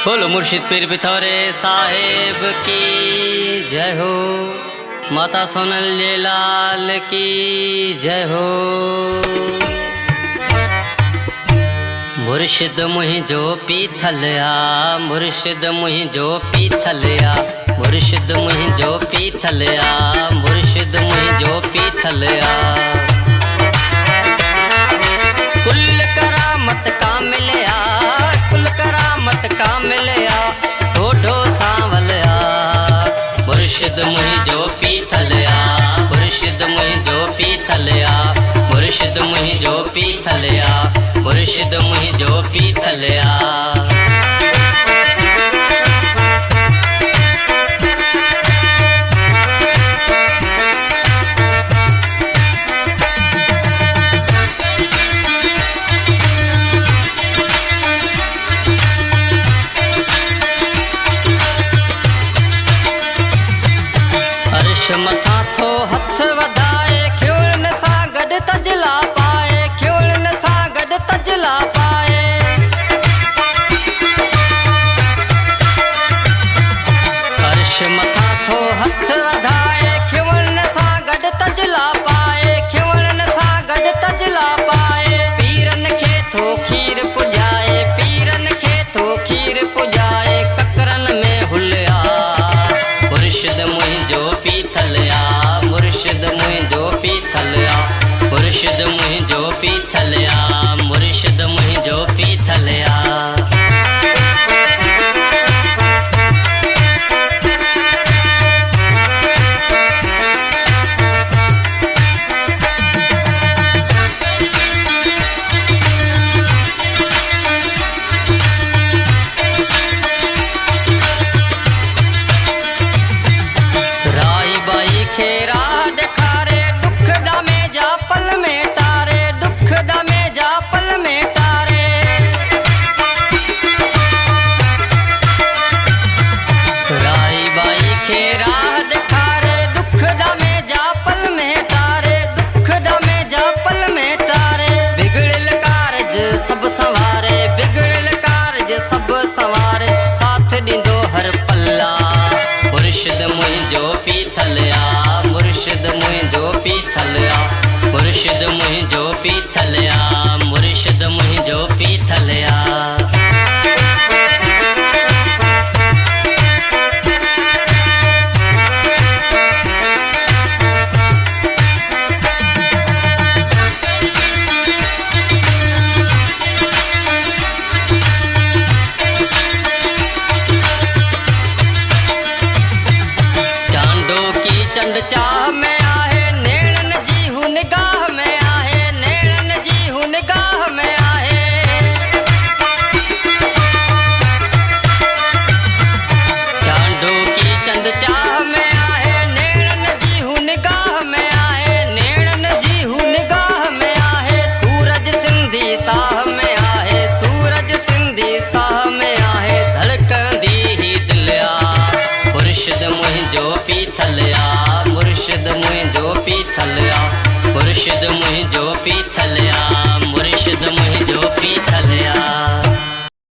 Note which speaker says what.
Speaker 1: बोलो मुर्शिद पीर पिथौरे साहेब की जय हो। माता सोनल लाल की जय हो। मुर्शिद मुहिंजो पीथलिया, मुर्शिद मुहिंजो पीथलिया, मुर्शिद मुहिंजो पीथलिया, मुर्शिद मुहिंजो पीथलिया। कुल करामत का मिलया, कुल करामत का मिलया, सोढो सांवलिया। मुर्शिद मुहिंजो पीथलिया, मुर्शिद मुहिंजो पीथलिया, मुर्शिद मुहिंजो पीथलिया, मुर्शिद मुहिंजो पीथलिया। मथा थो हथ वधाए, ख्योड़न सां गॾु तजला पाए, ख्योड़न सां गॾु तजला पाए। अर्श मथा थो हथ वधाए, ख्योड़न सां गॾु तजला पाए, ख्योड़न सां गॾु तजला पाए। पीरन खे थो खीर पुॼाए, पीरन खे थो खीर पुॼाए, ककरन में हुलिया। मुर्शिद मुहिंजो पीथलिया, मुर्शिद मुहिंजो पीथलिया, मुर्शिद मुहिंजो पीथलिया, मुर्शिद मुहिंजो पीथलिया। खे राह ॾेखारे, दुख दमे जा पल में तारे, दुख दमे जा पल में तारे। राही बाई खे राह ॾेखारे, दुख दमे जा पल में तारे, दुख दमे जा पल में तारे। बिगड़ियल कारज सब संवारे, बिगड़ियल कारज सब संवारे, साथ ॾींदो हर पल्ला। मुर्शिद मुहिंजो पीथलिया, मुर्शिद मुहिंजो पीथलिया, मुर्शिद मुहिंजो पीथलिया, मुर्शिद मुहिंजो पीथलिया। चंड चाह में आहे, नेणन जी हू निगाह में आहे, नेणन जी हू निगाह में आहे। चांडो की चंड चाह में आहे, नेणन जी हू निगाह में आहे, नेणन जी हू निगाह में आहे। सूरज सिंधी साह में आहे, सूरज सिंधी साह में आहे, धड़कंदी ही दिलिया। मुर्शिद मुहिंजो